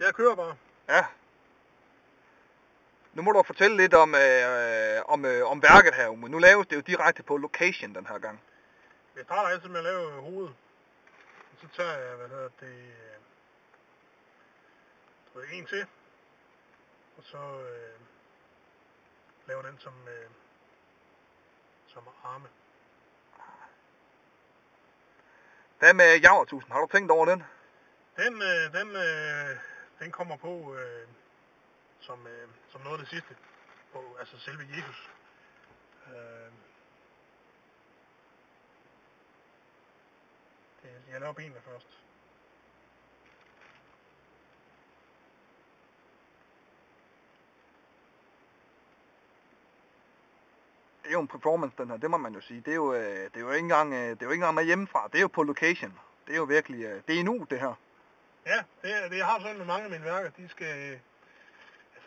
Jeg kører bare. Ja. Nu må du fortælle lidt om værket her. Nu laves det jo direkte på location den her gang. Jeg starter altid med at lave hovedet. Og så tager jeg, en til. Og så laver den som arme. Hvad med Javertusen? Har du tænkt over den? Den kommer på som noget af det sidste. På altså selve Jesus. Jeg laver benene først. Det er jo en performance den her, det må man jo sige. Det er jo ikke engang med hjemmefra. Det er jo på location. Det er jo virkelig, det er nu det her. Ja, jeg har sådan med mange af mine værker.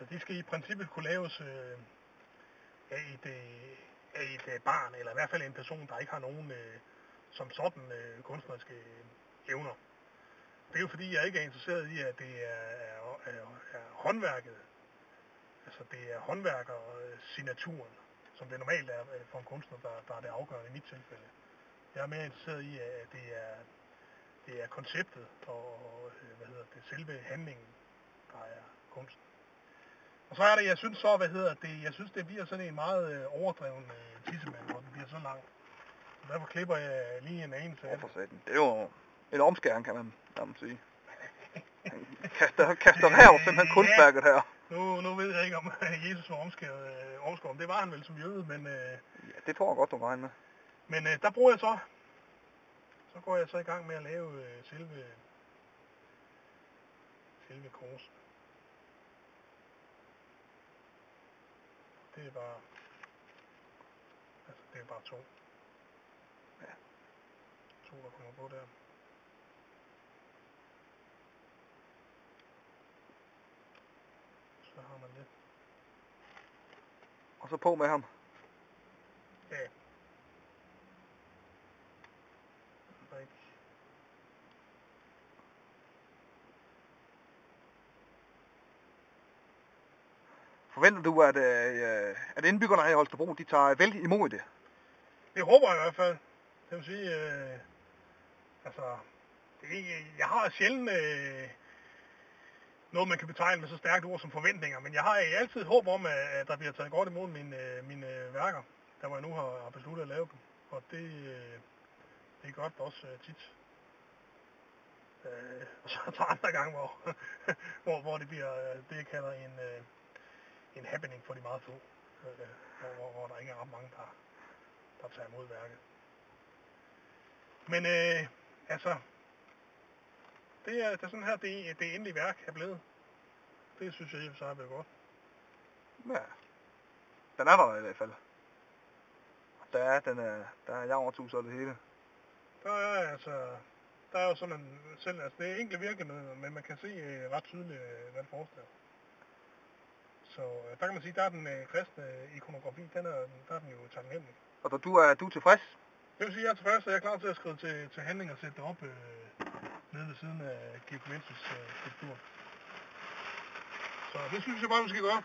De skal i princippet kunne laves af et barn, eller i hvert fald en person, der ikke har nogen som sådan kunstneriske evner. Det er jo fordi, jeg ikke er interesseret i, at det er håndværket. Altså det er håndværkersignaturen, som det normalt er for en kunstner, der er det afgørende i mit tilfælde. Jeg er mere interesseret i, at det er konceptet og selve handlingen, der er kunsten. Og så er det, jeg synes så, jeg synes det bliver sådan en meget overdreven tissemand, hvor den bliver så lang. Så derfor klipper jeg lige en anelse af det. Det er jo en omskæring, kan man sige. Kaster her over simpelthen kunstværket her. Nu ved jeg ikke, om Jesus var omskåret. Det var han vel som jøde, men... Ja, det tror jeg godt, du regner med. Men der bruger jeg så går jeg så i gang med at lave selve korset. Det er bare 2. Ja. 2, der kommer på der. Så har man det. Og så på med ham. Ja. Forventer du, at indbyggerne her i Holstebro, de tager vel imod det? Det håber jeg i hvert fald. Det vil sige, jeg har sjældent noget, man kan betegne med så stærkt ord som forventninger, men jeg har altid håb om, at der bliver taget godt imod mine værker, der hvor jeg nu har besluttet at lave dem. Og det gør det også tit. Og så er der andre gange, hvor det bliver det, jeg kalder en happening for de meget få, hvor der ikke er ret mange, der tager imod værket. Men det er sådan her, det endelige værk er blevet. Det synes jeg i og for sig er blevet godt. Ja, den er der i hvert fald. Der er Javertus og det hele. Der er jo sådan en selv, altså det er enkle virkemidler, men man kan se ret tydeligt, hvad det forestiller. Så der kan man sige, der er den kristne ikonografi, der er den jo taknemmelig. Og du er tilfreds? Det vil sige, at jeg er tilfreds, og jeg er klar til at skrive til handling og sætte det op nede ved siden af Georg Menses skulptur. Så det synes jeg bare, vi skal gøre.